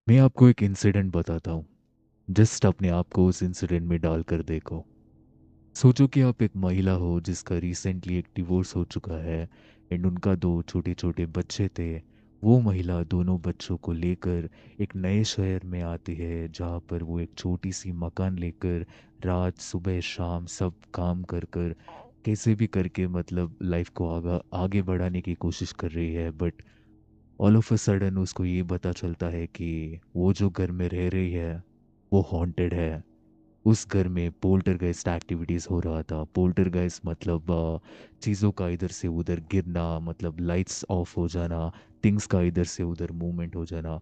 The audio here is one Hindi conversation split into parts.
मैं आपको एक इंसिडेंट बताता हूँ। जस्ट अपने आप को उस इंसिडेंट में डालकर देखो। सोचो कि आप एक महिला हो जिसका रिसेंटली एक डिवोर्स हो चुका है एंड उनका दो छोटे छोटे बच्चे थे। वो महिला दोनों बच्चों को लेकर एक नए शहर में आती है जहाँ पर वो एक छोटी सी मकान लेकर रात सुबह शाम सब काम कर कर कैसे भी करके मतलब लाइफ को आगे बढ़ाने की कोशिश कर रही है। But all of a sudden उसको ये पता चलता है कि वो जो घर में रह रही है वो हॉन्टेड है। उस घर में पोल्टरगाइस्ट एक्टिविटीज़ हो रहा था। पोल्टरगाइस्ट मतलब चीज़ों का इधर से उधर गिरना, मतलब लाइट्स ऑफ हो जाना, थिंग्स का इधर से उधर मूवमेंट हो जाना।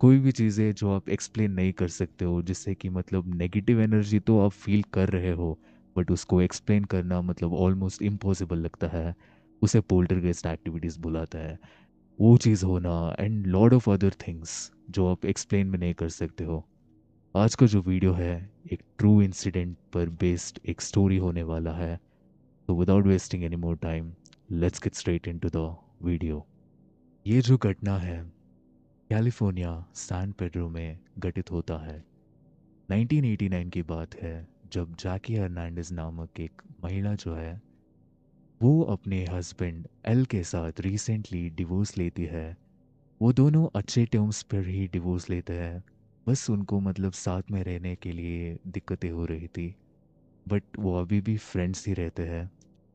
कोई भी चीज़ें जो आप एक्सप्लेन नहीं कर सकते हो, जिससे कि मतलब नेगेटिव एनर्जी तो आप फील कर रहे हो बट उसको एक्सप्लेन करना मतलब ऑलमोस्ट इम्पॉसिबल लगता है। उसे पोल्टरगाइस्ट एक्टिविटीज़ बुलाता है। वो चीज़ होना and lot of other things जो आप एक्सप्लेन में नहीं कर सकते हो। आज का जो वीडियो है एक ट्रू इंसिडेंट पर बेस्ड एक स्टोरी होने वाला है। तो without wasting any more time, let's get straight into the video. ये जो घटना है कैलिफोर्निया सैन पेड्रो में घटित होता है। 1989 की बात है जब जैकी हर्नांडिस नामक एक महिला जो है वो अपने हस्बैंड एल के साथ रिसेंटली डिवोर्स लेती है। वो दोनों अच्छे टर्म्स पर ही डिवोर्स लेते हैं। बस उनको मतलब साथ में रहने के लिए दिक्कतें हो रही थी बट वो अभी भी फ्रेंड्स ही रहते हैं।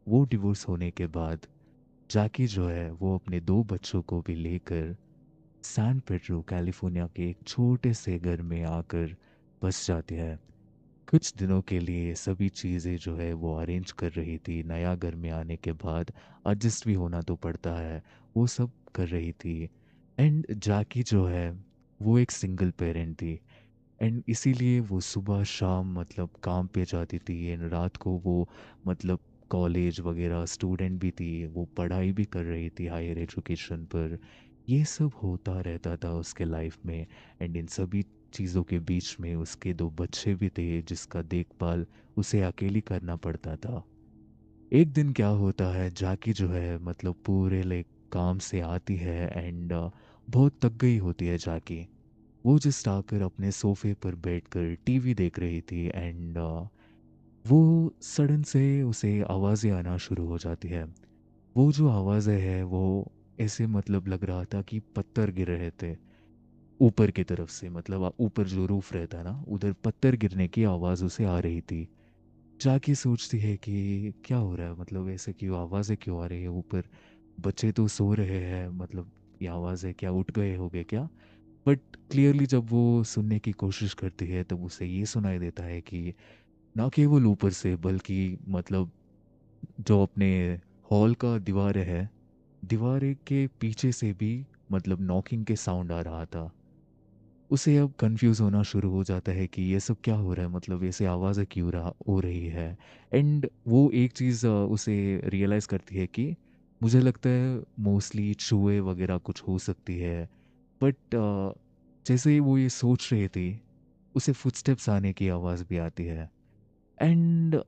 वो डिवोर्स होने के बाद जैकी जो है वो अपने दो बच्चों को भी लेकर सैन पेड्रो कैलिफोर्निया के एक छोटे से घर में आकर बस जाती है। कुछ दिनों के लिए सभी चीज़ें जो है वो अरेंज कर रही थी। नया घर में आने के बाद एडजस्ट भी होना तो पड़ता है, वो सब कर रही थी। एंड जाकी जो है वो एक सिंगल पेरेंट थी एंड इसीलिए वो सुबह शाम मतलब काम पे जाती थी एंड रात को वो मतलब कॉलेज वगैरह स्टूडेंट भी थी, वो पढ़ाई भी कर रही थी हायर एजुकेशन पर। ये सब होता रहता था उसके लाइफ में। एंड इन सभी चीज़ों के बीच में उसके दो बच्चे भी थे जिसका देखभाल उसे अकेली करना पड़ता था। एक दिन क्या होता है, जाकी जो है मतलब पूरे लाइक काम से आती है एंड बहुत थक गई होती है जाकी। वो जस्ट आकर अपने सोफे पर बैठकर टीवी देख रही थी एंड वो सडन से उसे आवाज़ें आना शुरू हो जाती है। वो जो आवाज़ें हैं वो ऐसे मतलब लग रहा था कि पत्थर गिर रहे थे ऊपर की तरफ से। मतलब ऊपर जो रूफ रहता है ना उधर पत्थर गिरने की आवाज़ उसे आ रही थी। जाके सोचती है कि क्या हो रहा है, मतलब ऐसे क्यों आवाज़ें क्यों आ रही है ऊपर। बच्चे तो सो रहे हैं, मतलब ये आवाज़ें क्या उठ गए होंगे क्या। बट क्लियरली जब वो सुनने की कोशिश करती है तब उसे ये सुनाई देता है कि ना केवल ऊपर से बल्कि मतलब जो अपने हॉल का दीवार है, दीवार के पीछे से भी मतलब नॉकिंग के साउंड आ रहा था। उसे अब कंफ्यूज होना शुरू हो जाता है कि ये सब क्या हो रहा है, मतलब ऐसे आवाज़ें क्यों रहा हो रही है। एंड वो एक चीज़ उसे रियलाइज़ करती है कि मुझे लगता है मोस्टली चूहे वगैरह कुछ हो सकती है। बट जैसे ही वो ये सोच रहे थे उसे फुटस्टेप्स आने की आवाज़ भी आती है। एंड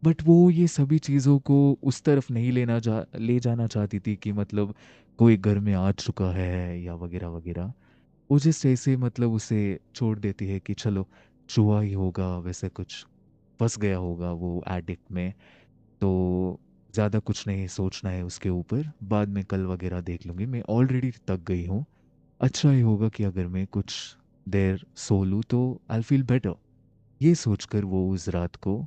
बट वो ये सभी चीज़ों को उस तरफ नहीं ले जाना चाहती थी कि मतलब कोई घर में आ चुका है या वगैरह वगैरह। वो जस्ट ऐसे मतलब उसे छोड़ देती है कि चलो चूहा ही होगा, वैसे कुछ फंस गया होगा वो एडिक में। तो ज़्यादा कुछ नहीं सोचना है उसके ऊपर, बाद में कल वगैरह देख लूँगी, मैं ऑलरेडी थक गई हूँ। अच्छा ही होगा कि अगर मैं कुछ देर सो लूँ तो आई फील बेटर। ये सोचकर वो उस रात को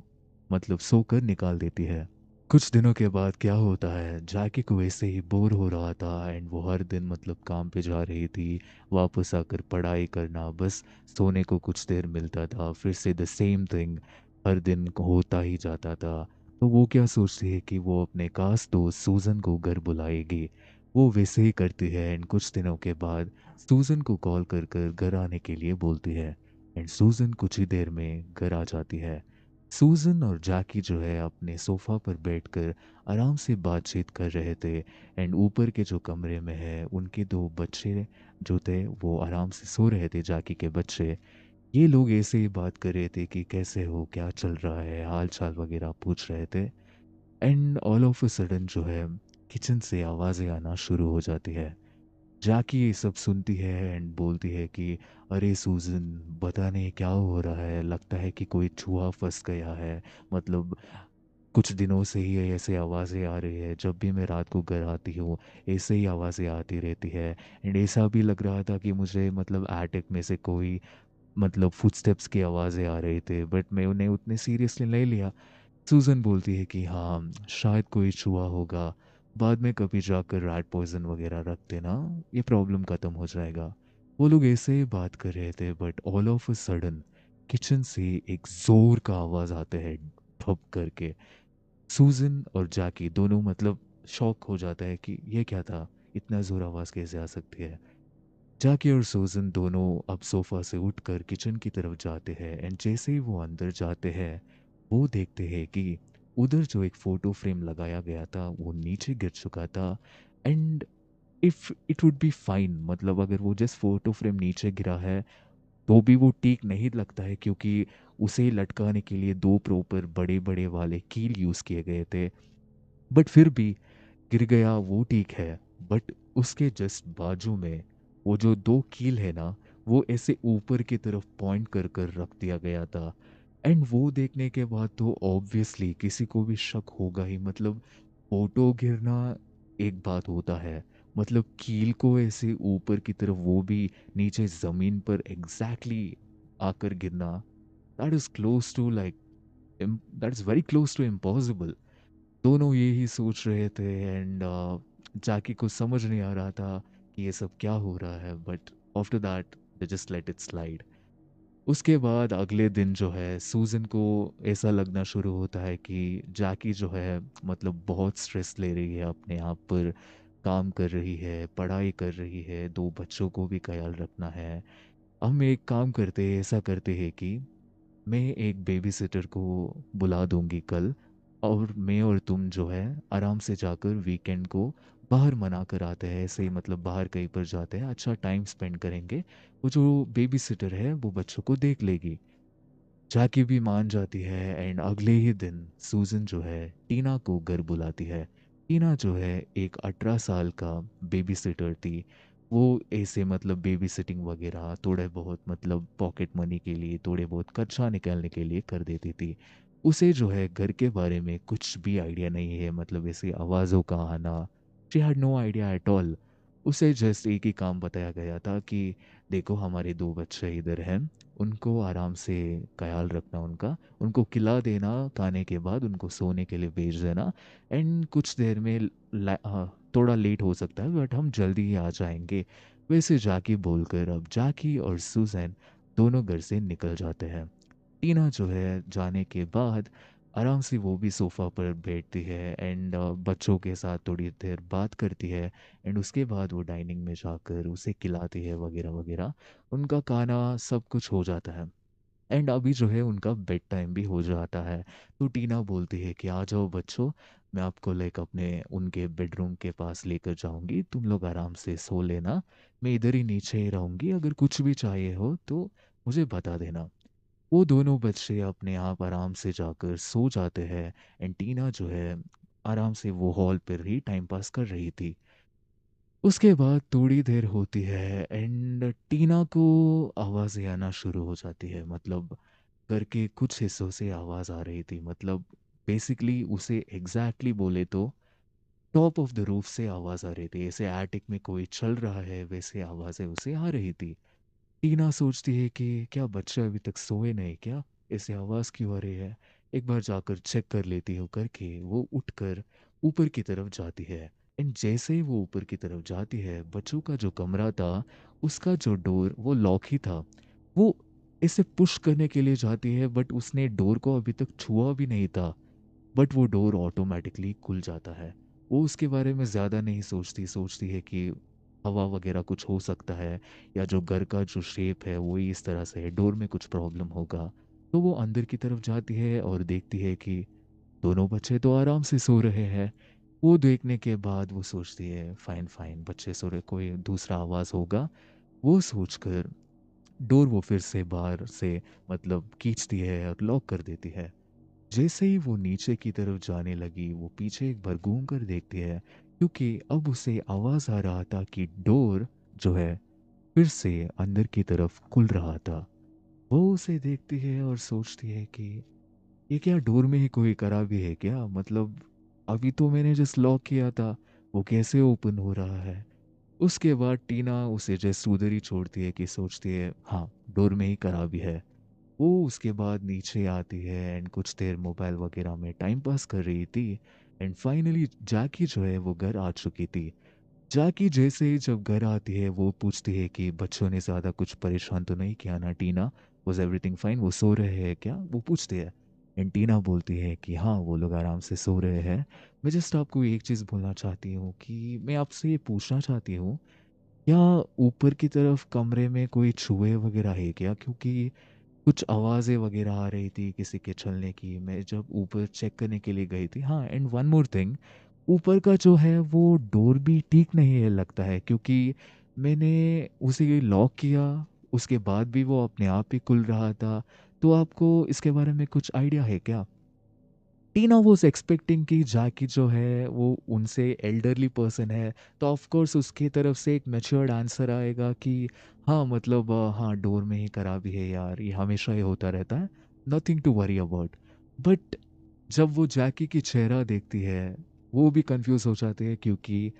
मतलब सोकर निकाल देती है। कुछ दिनों के बाद क्या होता है, जैकी को वैसे ही बोर हो रहा था एंड वो हर दिन मतलब काम पे जा रही थी, वापस आकर पढ़ाई करना, बस सोने को कुछ देर मिलता था, फिर से द सेम थिंग हर दिन होता ही जाता था। तो वो क्या सोचती है कि वो अपने खास दोस्त सूजन को घर बुलाएगी। वो वैसे ही करती है एंड कुछ दिनों के बाद सूजन को कॉल कर कर घर आने के लिए बोलती है एंड सूजन कुछ ही देर में घर आ जाती है। सूजन और जैकी जो है अपने सोफा पर बैठकर आराम से बातचीत कर रहे थे एंड ऊपर के जो कमरे में है उनके दो बच्चे जो थे वो आराम से सो रहे थे, जैकी के बच्चे। ये लोग ऐसे ही बात कर रहे थे कि कैसे हो, क्या चल रहा है, हाल चाल वगैरह पूछ रहे थे। And all of a sudden जो है किचन से आवाज़ें आना शुरू हो जाती है। जैकी ये सब सुनती है एंड बोलती है कि अरे सूजन, पता नहीं क्या हो रहा है, लगता है कि कोई चूहा फंस गया है। मतलब कुछ दिनों से ही ऐसे आवाज़ें आ रही है, जब भी मैं रात को घर आती हूँ ऐसे ही आवाज़ें आती रहती है। एंड ऐसा भी लग रहा था कि मुझे मतलब एटिक में से कोई मतलब फुटस्टेप्स की आवाज़ें आ रही थे, बट मैं उन्हें उतने सीरियसली नहीं लिया। सूजन बोलती है कि हाँ, शायद कोई छुआ होगा, बाद में कभी जाकर रैट पॉइजन वगैरह रख देना, ये प्रॉब्लम ख़त्म हो जाएगा। वो लोग ऐसे ही बात कर रहे थे, but all of a sudden kitchen से एक ज़ोर का आवाज़ आता है, ठप करके। सूजन और जैकी दोनों मतलब शॉक हो जाता है कि ये क्या था, इतना ज़ोर आवाज़ कैसे आ सकती है। जैकी और सूजन दोनों अब सोफ़ा से उठकर किचन की तरफ जाते हैं एंड जैसे ही वो अंदर जाते हैं, वो देखते हैं कि उधर जो एक फ़ोटो फ्रेम लगाया गया था, वो नीचे गिर चुका था। And if it would be fine, मतलब अगर वो जस्ट फ़ोटो फ्रेम नीचे गिरा है, तो भी वो ठीक नहीं लगता है, क्योंकि उसे लटकाने के लिए 2 प्रॉपर बड़े-बड़े वाले कील यूज़ किए गए थे। बट फिर भी गिर गया वो ठीक है, बट उसके जस्ट बाजू में वो जो 2 कील है ना, वो ऐसे ऊपर की तरफ पॉइंट कर कर रख दिया गया था। एंड वो देखने के बाद तो ऑब्वियसली किसी को भी शक होगा ही। मतलब फोटो गिरना एक बात होता है, मतलब कील को ऐसे ऊपर की तरफ, वो भी नीचे जमीन पर एग्जैक्टली आकर गिरना, that is close to like, that is very close to impossible. दोनों ये ही सोच रहे थे एंड जैकी को समझ नहीं आ रहा था कि ये सब क्या हो रहा है, but after that they just let it slide. उसके बाद अगले दिन जो है सूजन को ऐसा लगना शुरू होता है कि जैकी जो है मतलब बहुत स्ट्रेस ले रही है अपने आप पर, काम कर रही है, पढ़ाई कर रही है, 2 बच्चों को भी ख्याल रखना है। हम एक काम करते हैं, ऐसा करते हैं कि मैं एक बेबी सिटर को बुला दूंगी कल, और मैं और तुम जो है आराम से जाकर वीकेंड को बाहर मना कर आते हैं, ऐसे ही मतलब बाहर कहीं पर जाते हैं, अच्छा टाइम स्पेंड करेंगे। वो जो बेबी सिटर है वो बच्चों को देख लेगी। जैकी भी मान जाती है एंड अगले ही दिन सूजन जो है टीना को घर बुलाती है। टीना जो है एक 18 साल का बेबी सिटर थी। वो ऐसे मतलब बेबी सिटिंग वगैरह थोड़े बहुत मतलब पॉकेट मनी के लिए, थोड़े बहुत खर्चा निकालने के लिए कर देती थी। उसे जो है घर के बारे में कुछ भी आइडिया नहीं है, मतलब ऐसी आवाज़ों का आना, she had no idea at all. उसे जस्ट एक ही काम बताया गया था कि देखो हमारे 2 बच्चे इधर हैं, उनको आराम से ख्याल रखना उनका, उनको खिला देना, खाने के बाद उनको सोने के लिए भेज देना। एंड कुछ देर में थोड़ा लेट हो सकता है बट हम जल्दी ही आ जाएंगे। वैसे जाकी बोलकर अब जाकी और सुजैन दोनों घर से निकल जाते हैं। टीना जो है जाने के बाद आराम से वो भी सोफ़ा पर बैठती है एंड बच्चों के साथ थोड़ी देर बात करती है। एंड उसके बाद वो डाइनिंग में जाकर उसे खिलाती है वगैरह वगैरह। उनका खाना सब कुछ हो जाता है एंड अभी जो है उनका बेड टाइम भी हो जाता है। तो टीना बोलती है कि आ जाओ बच्चों, मैं आपको लाइक अपने उनके बेडरूम के पास लेकर जाऊंगी, तुम लोग आराम से सो लेना, मैं इधर ही नीचे ही रहूंगी, अगर कुछ भी चाहिए हो तो मुझे बता देना। वो दोनों बच्चे अपने आप आराम से जाकर सो जाते हैं एंड टीना जो है आराम से वो हॉल पर ही टाइम पास कर रही थी। उसके बाद थोड़ी देर होती है एंड टीना को आवाज़ें आना शुरू हो जाती है। मतलब घर के कुछ हिस्सों से आवाज़ आ रही थी, मतलब बेसिकली उसे एग्जैक्टली बोले तो टॉप ऑफ द रूफ से आवाज़ आ रही थी, ऐसे एटिक में कोई चल रहा है वैसे आवाज़ें उसे आ रही थी। टीना सोचती है कि क्या बच्चे अभी तक सोए नहीं क्या, ऐसे आवाज़ क्यों आ रही है, एक बार जाकर चेक कर लेती हो करके वो उठकर ऊपर की तरफ जाती है। एंड जैसे ही वो ऊपर की तरफ जाती है, बच्चों का जो कमरा था उसका जो डोर वो लॉक ही था। वो इसे पुश करने के लिए जाती है बट उसने डोर को अभी तक छुआ भी नहीं था, बट वो डोर ऑटोमेटिकली खुल जाता है। वो उसके बारे में ज़्यादा नहीं सोचती, सोचती है कि हवा वगैरह कुछ हो सकता है, या जो घर का जो शेप है वो ही इस तरह से है, डोर में कुछ प्रॉब्लम होगा। तो वो अंदर की तरफ जाती है और देखती है कि दोनों बच्चे तो आराम से सो रहे हैं। वो देखने के बाद वो सोचती है फाइन फाइन, बच्चे सो रहे, कोई दूसरा आवाज़ होगा। वो सोचकर डोर वो फिर से बाहर से मतलब खींचती है और लॉक कर देती है। जैसे ही वो नीचे की तरफ जाने लगी, वो पीछे एक बार घूम कर देखती है क्योंकि अब उसे आवाज़ आ रहा था कि डोर जो है फिर से अंदर की तरफ खुल रहा था। वो उसे देखती है और सोचती है कि ये क्या डोर में ही कोई खराबी है क्या? मतलब अभी तो मैंने जस्ट लॉक किया था, वो कैसे ओपन हो रहा है? उसके बाद टीना उसे जस्ट उधर ही छोड़ती है कि सोचती है हाँ, डोर में ही खराबी है। वो उसके बाद नीचे आती है एंड कुछ देर मोबाइल वगैरह में टाइम पास कर रही थी एंड फाइनली जैकी जो है वो घर आ चुकी थी। जैकी जैसे ही जब घर आती है वो पूछती है कि बच्चों ने ज़्यादा कुछ परेशान तो नहीं किया ना टीना? Was everything fine? वो सो रहे हैं क्या? वो पूछती है एंड टीना बोलती है कि हाँ, वो लोग आराम से सो रहे हैं। मैं जस्ट आपको एक चीज़ बोलना चाहती हूँ कि मैं आपसे ये पूछना चाहती हूँ, क्या ऊपर की तरफ कमरे में कोई चूहे वगैरह है क्या? क्योंकि कुछ आवाज़ें वगैरह आ रही थी किसी के चलने की। मैं जब ऊपर चेक करने के लिए गई थी। हाँ, एंड वन मोर थिंग, ऊपर का जो है वो डोर भी ठीक नहीं है लगता है, क्योंकि मैंने उसे लॉक किया, उसके बाद भी वो अपने आप ही खुल रहा था। तो आपको इसके बारे में कुछ आइडिया है क्या? टीना वॉज एक्सपेक्टिंग कि जाकी जो है वो उनसे एल्डरली पर्सन है, तो ऑफ कोर्स उसकी तरफ से एक मैच्योर्ड आंसर आएगा कि हाँ मतलब हाँ डोर में ही खराबी है यार, ये हमेशा ही होता रहता है, nothing to worry about. But जब वो जैकी की चेहरा देखती है वो भी कंफ्यूज हो जाते हैं, क्योंकि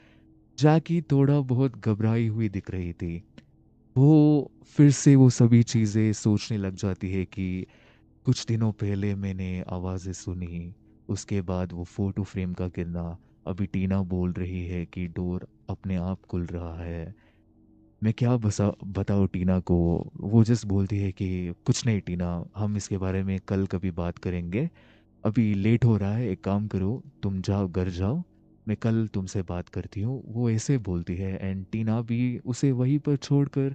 जैकी थोड़ा बहुत घबराई हुई दिख रही थी। वो फिर से वो सभी चीज़ें सोचने लग जाती है कि कुछ दिनों पहले मैंने आवाज़ें सुनी, उसके बाद वो फ़ोटो फ्रेम का गिरना, अभी टीना बोल रही है कि डोर अपने आप खुल रहा है। मैं क्या बताऊँ टीना को? वो जस्ट बोलती है कि कुछ नहीं टीना, हम इसके बारे में कल कभी बात करेंगे। अभी लेट हो रहा है, एक काम करो, तुम जाओ घर जाओ, मैं कल तुमसे बात करती हूँ। वो ऐसे बोलती है एंड टीना भी उसे वहीं पर छोड़कर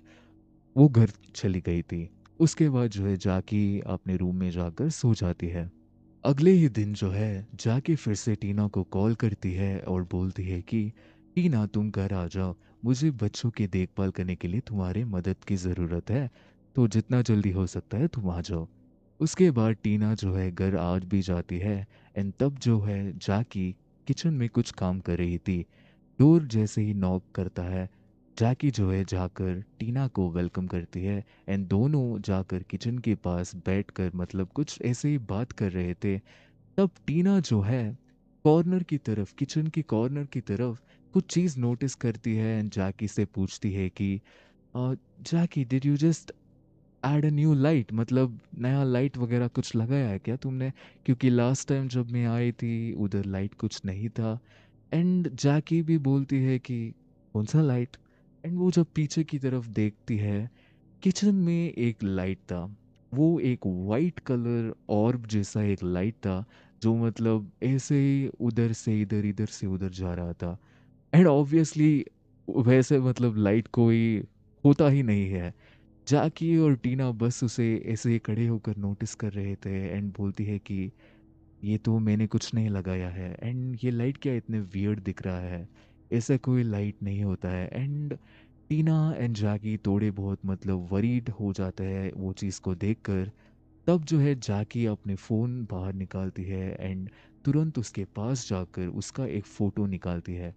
वो घर चली गई थी। उसके बाद जो है जाकी अपने रूम में जाकर सो जाती है। अगले ही दिन जो है जाकी फिर से टीना को कॉल करती है और बोलती है कि टीना तुम घर आ जाओ, मुझे बच्चों की देखभाल करने के लिए तुम्हारी मदद की ज़रूरत है, तो जितना जल्दी हो सकता है तुम आ जाओ। उसके बाद टीना जो है घर आ भी जाती है एंड तब जो है जाकी किचन में कुछ काम कर रही थी। डोर जैसे ही नॉक करता है, जैकी जो है जाकर टीना को वेलकम करती है एंड दोनों जाकर किचन के पास बैठकर मतलब कुछ ऐसे ही बात कर रहे थे। तब टीना जो है कॉर्नर की तरफ, किचन की कॉर्नर की तरफ कुछ चीज़ नोटिस करती है एंड जैकी से पूछती है कि Jackie did you just add a new light? मतलब नया लाइट वगैरह कुछ लगाया है क्या तुमने? क्योंकि लास्ट टाइम जब मैं आई थी उधर लाइट कुछ नहीं था। एंड जैकी भी बोलती है कि कौन सा लाइट? एंड वो जब पीछे की तरफ देखती है, किचन में एक लाइट था। वो एक वाइट कलर ऑर्ब जैसा एक लाइट था, जो मतलब ऐसे ही उधर से इधर, इधर से उधर जा रहा था। एंड ऑब्वियसली वैसे मतलब लाइट कोई होता ही नहीं है। जैकी और टीना बस उसे ऐसे ही खड़े होकर नोटिस कर रहे थे एंड बोलती है कि ये तो मैंने कुछ नहीं लगाया है एंड ये लाइट क्या इतने वियर्ड दिख रहा है, ऐसा कोई लाइट नहीं होता है। एंड टीना एंड जैकी थोड़े बहुत मतलब वरीड हो जाते हैं वो चीज़ को देखकर। तब जो है जैकी अपने फ़ोन बाहर निकालती है एंड तुरंत उसके पास जाकर उसका एक फ़ोटो निकालती है।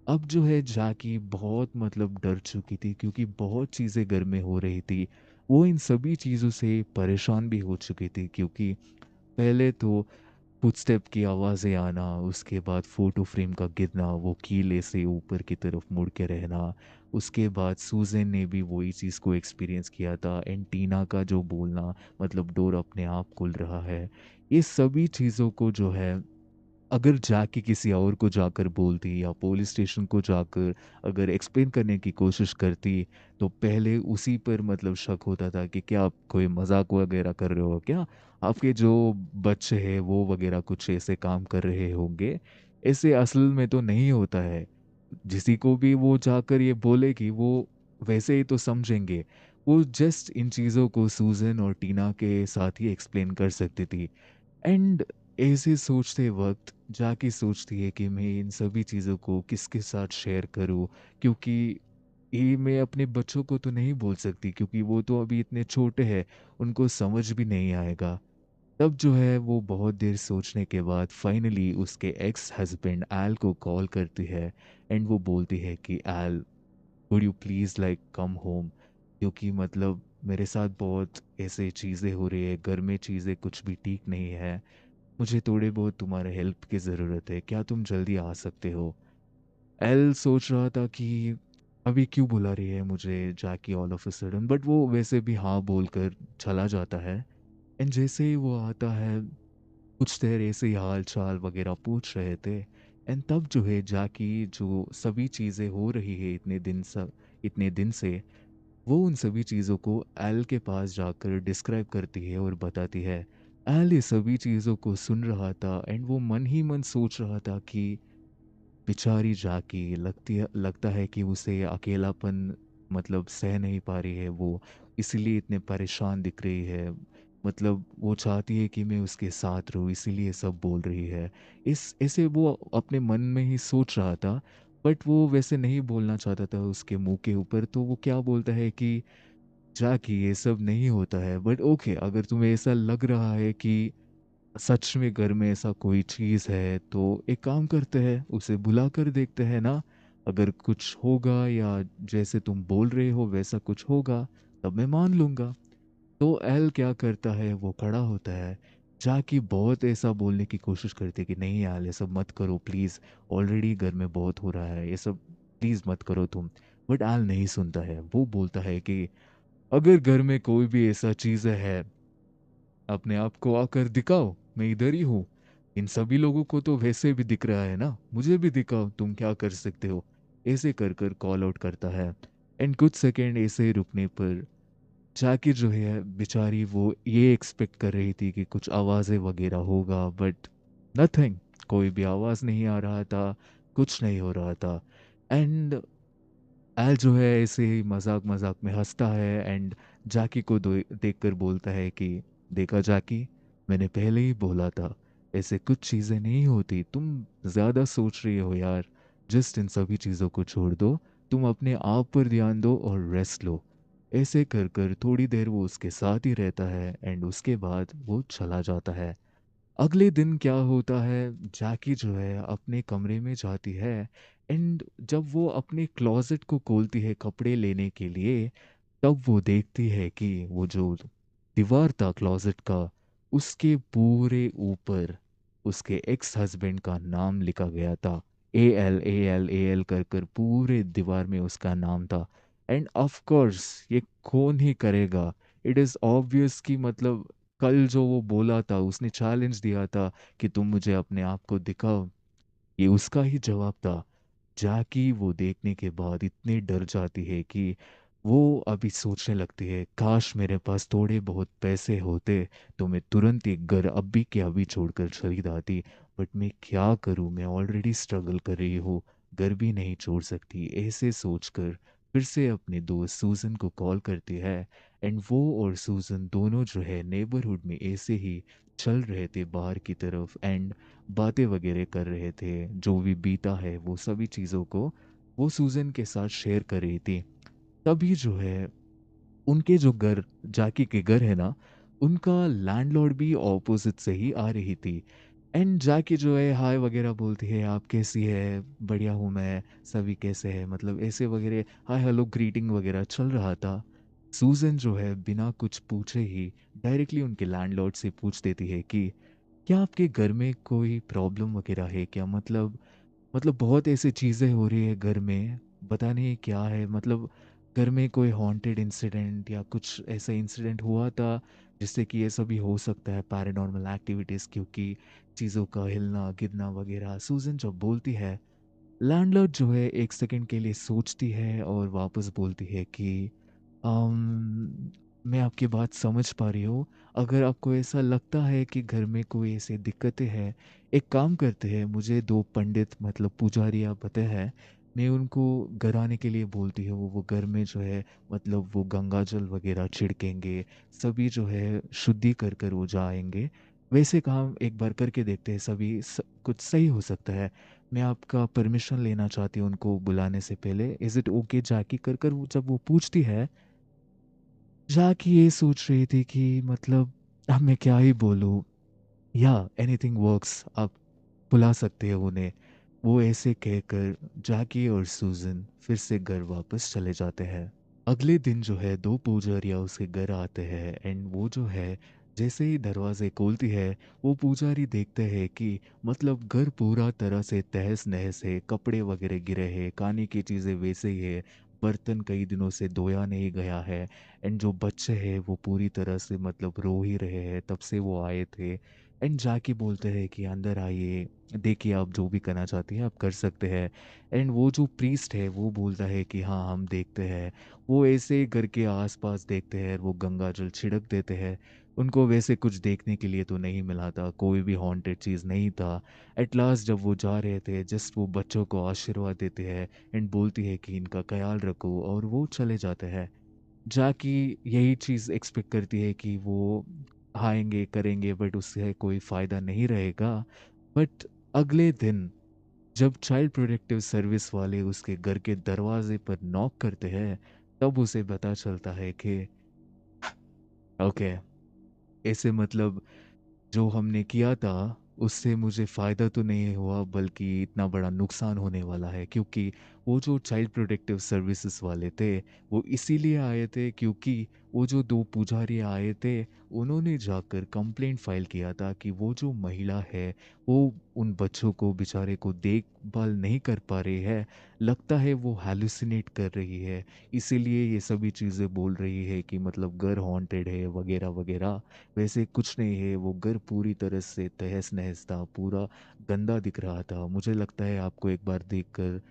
अब जो है जैकी बहुत मतलब डर चुकी थी, क्योंकि बहुत चीज़ें घर में हो रही थी। वो इन सभी चीज़ों से परेशान भी हो चुकी थी, क्योंकि पहले तो फुटस्टेप की आवाज़ें आना, उसके बाद फ़ोटो फ्रेम का गिरना, वो कीले से ऊपर की तरफ मुड़ के रहना, उसके बाद सूज़न ने भी वही चीज़ को एक्सपीरियंस किया था एंड टीना का जो बोलना मतलब डोर अपने आप खुल रहा है। ये सभी चीज़ों को जो है अगर जाके किसी और को जाकर बोलती या पुलिस स्टेशन को जाकर अगर एक्सप्लेन करने की कोशिश करती, तो पहले उसी पर मतलब शक होता था कि क्या आप कोई मजाक वगैरह कर रहे हो क्या, आपके जो बच्चे हैं वो वगैरह कुछ ऐसे काम कर रहे होंगे, ऐसे असल में तो नहीं होता है। जिसी को भी वो जाकर ये बोलेगी वो वैसे ही तो समझेंगे। वो जस्ट इन चीज़ों को सूजन और टीना के साथ ही एक्सप्लेन कर सकती थी। एंड ऐसे सोचते वक्त जाके सोचती है कि मैं इन सभी चीज़ों को किसके साथ शेयर करूं, क्योंकि ये मैं अपने बच्चों को तो नहीं बोल सकती, क्योंकि वो तो अभी इतने छोटे हैं, उनको समझ भी नहीं आएगा। तब जो है वो बहुत देर सोचने के बाद फाइनली उसके एक्स हस्बैंड एल को कॉल करती है एंड वो बोलती है कि L, would you please like come home, क्योंकि मतलब मेरे साथ बहुत ऐसे चीज़ें हो रही है, घर में चीज़ें कुछ भी ठीक नहीं है, मुझे थोड़े बहुत तुम्हारे हेल्प की ज़रूरत है, क्या तुम जल्दी आ सकते हो? एल सोच रहा था कि अभी क्यों बुला रही है मुझे Jackie all of a sudden, but वो वैसे भी हाँ बोलकर चला जाता है। एंड जैसे ही वो आता है, कुछ देर ऐसे ही हाल चाल वगैरह पूछ रहे थे, एंड तब जो है जैकी जो सभी चीज़ें हो रही है इतने दिन से, वो उन सभी चीज़ों को एल के पास जाकर डिस्क्राइब करती है और बताती है। एल ये सभी चीज़ों को सुन रहा था एंड वो मन ही मन सोच रहा था कि बेचारी जाकी, लगता है कि उसे अकेलापन मतलब सह नहीं पा रही है वो, इसीलिए इतने परेशान दिख रही है। मतलब वो चाहती है कि मैं उसके साथ रहूँ, इसीलिए सब बोल रही है। इस ऐसे वो अपने मन में ही सोच रहा था, बट वो वैसे नहीं बोलना चाहता था उसके मुंह के ऊपर, तो वो क्या बोलता है कि जाकी ये सब नहीं होता है, बट ओके, अगर तुम्हें ऐसा लग रहा है कि सच में घर में ऐसा कोई चीज़ है तो एक काम करते हैं, उसे बुला कर देखते हैं ना। अगर कुछ होगा या जैसे तुम बोल रहे हो वैसा कुछ होगा, तब मैं मान लूँगा। तो एल क्या करता है, वो खड़ा होता है। जाकी बहुत ऐसा बोलने की कोशिश करती है कि नहीं यार, ये सब मत करो प्लीज़, ऑलरेडी घर में बहुत हो रहा है, ये सब प्लीज़ मत करो तुम। बट एल नहीं सुनता है, वो बोलता है कि अगर घर में कोई भी ऐसा चीज़ है, अपने आप को आकर दिखाओ, मैं इधर ही हूँ। इन सभी लोगों को तो वैसे भी दिख रहा है ना, मुझे भी दिखाओ तुम क्या कर सकते हो। ऐसे कर कर कॉल आउट करता है। एंड कुछ सेकेंड ऐसे ही रुकने पर जाकिर जो है बेचारी, वो ये एक्सपेक्ट कर रही थी कि कुछ आवाज़ें वगैरह होगा, बट नथिंग, कोई भी आवाज़ नहीं आ रहा था, कुछ नहीं हो रहा था। एंड एल जो है ऐसे ही मजाक मजाक में हंसता है एंड जाकी को देखकर बोलता है कि देखा जाकी, मैंने पहले ही बोला था, ऐसे कुछ चीज़ें नहीं होती, तुम ज़्यादा सोच रही हो यार, जस्ट इन सभी चीज़ों को छोड़ दो, तुम अपने आप पर ध्यान दो और रेस्ट लो। ऐसे कर कर थोड़ी देर वो उसके साथ ही रहता है एंड उसके बाद वो चला जाता है। अगले दिन क्या होता है, जैकी जो है अपने कमरे में जाती है एंड जब वो अपने क्लोजेट को खोलती है कपड़े लेने के लिए, तब वो देखती है कि वो जो दीवार था क्लोजेट का, उसके पूरे ऊपर उसके एक्स हस्बैंड का नाम लिखा गया था। ए एल कर कर पूरे दीवार में उसका नाम था। एंड ऑफ कोर्स ये कौन ही करेगा, इट इज़ ऑब्वियस कि मतलब कल जो वो बोला था, उसने चैलेंज दिया था कि तुम मुझे अपने आप को दिखाओ, ये उसका ही जवाब था। जैकी वो देखने के बाद इतनी डर जाती है कि वो अभी सोचने लगती है, काश मेरे पास थोड़े बहुत पैसे होते तो मैं तुरंत एक घर अभी के अभी छोड़कर चली जाती, बट मैं क्या करूं, मैं ऑलरेडी स्ट्रगल कर रही हूँ, घर भी नहीं छोड़ सकती। ऐसे सोचकर फिर से अपने दोस्त सूजन को कॉल करती है एंड वो और सूजन दोनों जो है नेबरहुड में ऐसे ही चल रहे थे बाहर की तरफ एंड बातें वगैरह कर रहे थे, जो भी बीता है वो सभी चीज़ों को वो सूजन के साथ शेयर कर रही थी। तभी जो है उनके जो घर, जाकी के घर है ना, उनका लैंडलॉर्ड भी ऑपोजिट से ही आ रही थी। एंड जाकी जो है हाय वगैरह बोलती है, आप कैसी है, बढ़िया हूँ मैं, सभी कैसे हैं, मतलब ऐसे वगैरह हाय हेलो ग्रीटिंग वगैरह चल रहा था। सूजन जो है बिना कुछ पूछे ही डायरेक्टली उनके लैंडलॉर्ड से पूछ देती है कि क्या आपके घर में कोई प्रॉब्लम वगैरह है क्या, मतलब बहुत ऐसी चीज़ें हो रही है घर में, पता नहीं क्या है, मतलब घर में कोई हॉन्टेड इंसिडेंट या कुछ ऐसा इंसिडेंट हुआ था जिससे कि ये सभी हो सकता है, पैरानॉर्मल एक्टिविटीज़, क्योंकि चीज़ों का हिलना गिरना वगैरह। सूजन जब बोलती है, लैंडलॉर्ड जो है एक सेकंड के लिए सोचती है और वापस बोलती है कि मैं आपकी बात समझ पा रही हूँ। अगर आपको ऐसा लगता है कि घर में कोई ऐसी दिक्कतें हैं, एक काम करते हैं, मुझे 2 पंडित मतलब पुजारी आप पता है, मैं उनको घर आने के लिए बोलती हूँ। वो घर में जो है मतलब वो गंगा जल वगैरह छिड़केंगे, सभी जो है शुद्धि कर कर वो जाएँगे। वैसे काम एक बार करके देखते हैं, कुछ सही हो सकता है। मैं आपका परमिशन लेना चाहती हूँ उनको बुलाने से पहले। इज़ इट ओके जाकी कर कर वो जब वो पूछती है, जाकी ये सोच रही थी कि मतलब अब मैं क्या ही बोलूँ, या एनीथिंग वर्क्स, आप बुला सकते हो उन्हें। वो ऐसे कहकर जैकी और सूजन फिर से घर वापस चले जाते हैं। अगले दिन जो है दो पुजारियाँ उसके घर आते हैं एंड वो जो है जैसे ही दरवाजे खोलती है, वो पुजारी देखते हैं कि मतलब घर पूरा तरह से तहस नहस है, कपड़े वगैरह गिरे हैं, खाने की चीज़ें वैसे ही है, बर्तन कई दिनों से धोया नहीं गया है। एंड जो बच्चे हैं वो पूरी तरह से मतलब रो ही रहे हैं, तब से वो आए थे। एंड जाके बोलते हैं कि अंदर आइए, देखिए आप जो भी करना चाहती हैं आप कर सकते हैं। एंड वो जो प्रीस्ट है वो बोलता है कि हाँ हम देखते हैं। वो ऐसे घर के आसपास देखते हैं, वो गंगा जल छिड़क देते हैं। उनको वैसे कुछ देखने के लिए तो नहीं मिला था, कोई भी हॉन्टेड चीज़ नहीं था। एट लास्ट जब वो जा रहे थे, जस्ट वो बच्चों को आशीर्वाद देते हैं एंड बोलती है कि इनका ख्याल रखो, और वो चले जाते हैं। जाकी यही चीज़ एक्सपेक्ट करती है कि वो आएंगे करेंगे, बट उससे कोई फ़ायदा नहीं रहेगा। बट अगले दिन जब चाइल्ड प्रोटेक्टिव सर्विस वाले उसके घर के दरवाजे पर नॉक करते हैं, तब उसे पता चलता है कि ओके, ऐसे मतलब जो हमने किया था उससे मुझे फ़ायदा तो नहीं हुआ, बल्कि इतना बड़ा नुकसान होने वाला है। क्योंकि वो जो चाइल्ड प्रोटेक्टिव सर्विसेज वाले थे वो इसीलिए आए थे क्योंकि वो जो दो पुजारी आए थे उन्होंने जाकर कंप्लेंट फाइल किया था कि वो जो महिला है वो उन बच्चों को बेचारे को देखभाल नहीं कर पा रही है। लगता है वो हैलुसिनेट कर रही है, इसीलिए ये सभी चीज़ें बोल रही है कि मतलब घर हॉन्टेड है वगैरह वगैरह। वैसे कुछ नहीं है, वो घर पूरी तरह से तहस नहस था, पूरा गंदा दिख रहा था। मुझे लगता है आपको एक बार देखकर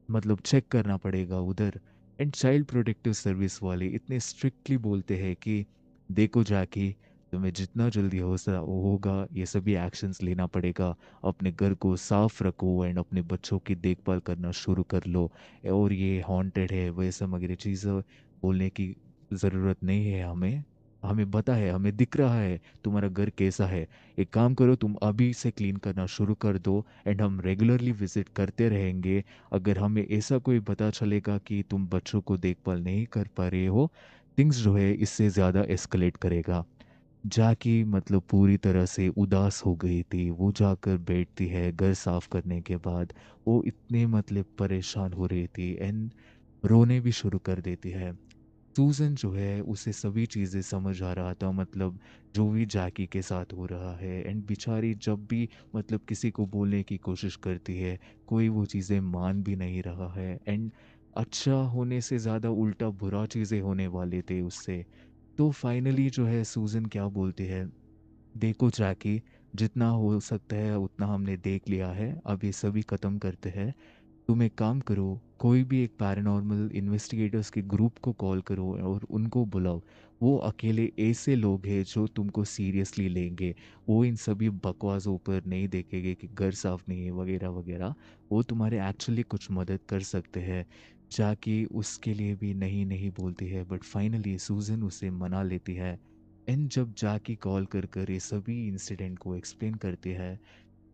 मतलब चेक करना पड़ेगा उधर। एंड चाइल्ड प्रोटेक्टिव सर्विस वाले इतने स्ट्रिक्टली बोलते हैं कि देखो जैकी, तुम्हें जितना जल्दी होगा ये सभी एक्शंस लेना पड़ेगा। अपने घर को साफ रखो एंड अपने बच्चों की देखभाल करना शुरू कर लो। और ये हॉन्टेड है वैसा वगैरह चीज़ें बोलने की ज़रूरत नहीं है हमें। हमें पता है, हमें दिख रहा है तुम्हारा घर कैसा है। एक काम करो, तुम अभी से क्लीन करना शुरू कर दो एंड हम रेगुलरली विजिट करते रहेंगे। अगर हमें ऐसा कोई पता चलेगा कि तुम बच्चों को देखभाल नहीं कर पा रहे हो, थिंग्स जो है इससे ज़्यादा एस्केलेट करेगा। जाकी मतलब पूरी तरह से उदास हो गई थी, वो जाकर बैठती है घर साफ करने के बाद। वो इतने मतलब परेशान हो रही थी एंड रोने भी शुरू कर देती है। सूजन जो है उसे सभी चीज़ें समझ आ रहा था, मतलब जो भी जैकी के साथ हो रहा है। एंड बेचारी जब भी मतलब किसी को बोलने की कोशिश करती है, कोई वो चीज़ें मान भी नहीं रहा है। एंड अच्छा होने से ज़्यादा उल्टा बुरा चीज़ें होने वाले थे उससे। तो फाइनली जो है सूजन क्या बोलती है, देखो जैकी, जितना हो सकता है उतना हमने देख लिया है, अब ये सभी ख़त्म करते हैं। तुम एक काम करो, कोई भी एक पैरानॉर्मल इन्वेस्टिगेटर्स के ग्रुप को कॉल करो और उनको बुलाओ। वो अकेले ऐसे लोग हैं जो तुमको सीरियसली लेंगे। वो इन सभी बकवासों पर नहीं देखेंगे कि घर साफ नहीं है वगैरह वगैरह। वो तुम्हारे एक्चुअली कुछ मदद कर सकते हैं। जाके उसके लिए भी नहीं नहीं बोलती है, बट फाइनली सूजन उसे मना लेती है। एंड जब जाके कॉल कर कर ये सभी इंसिडेंट को एक्सप्लेन करती है,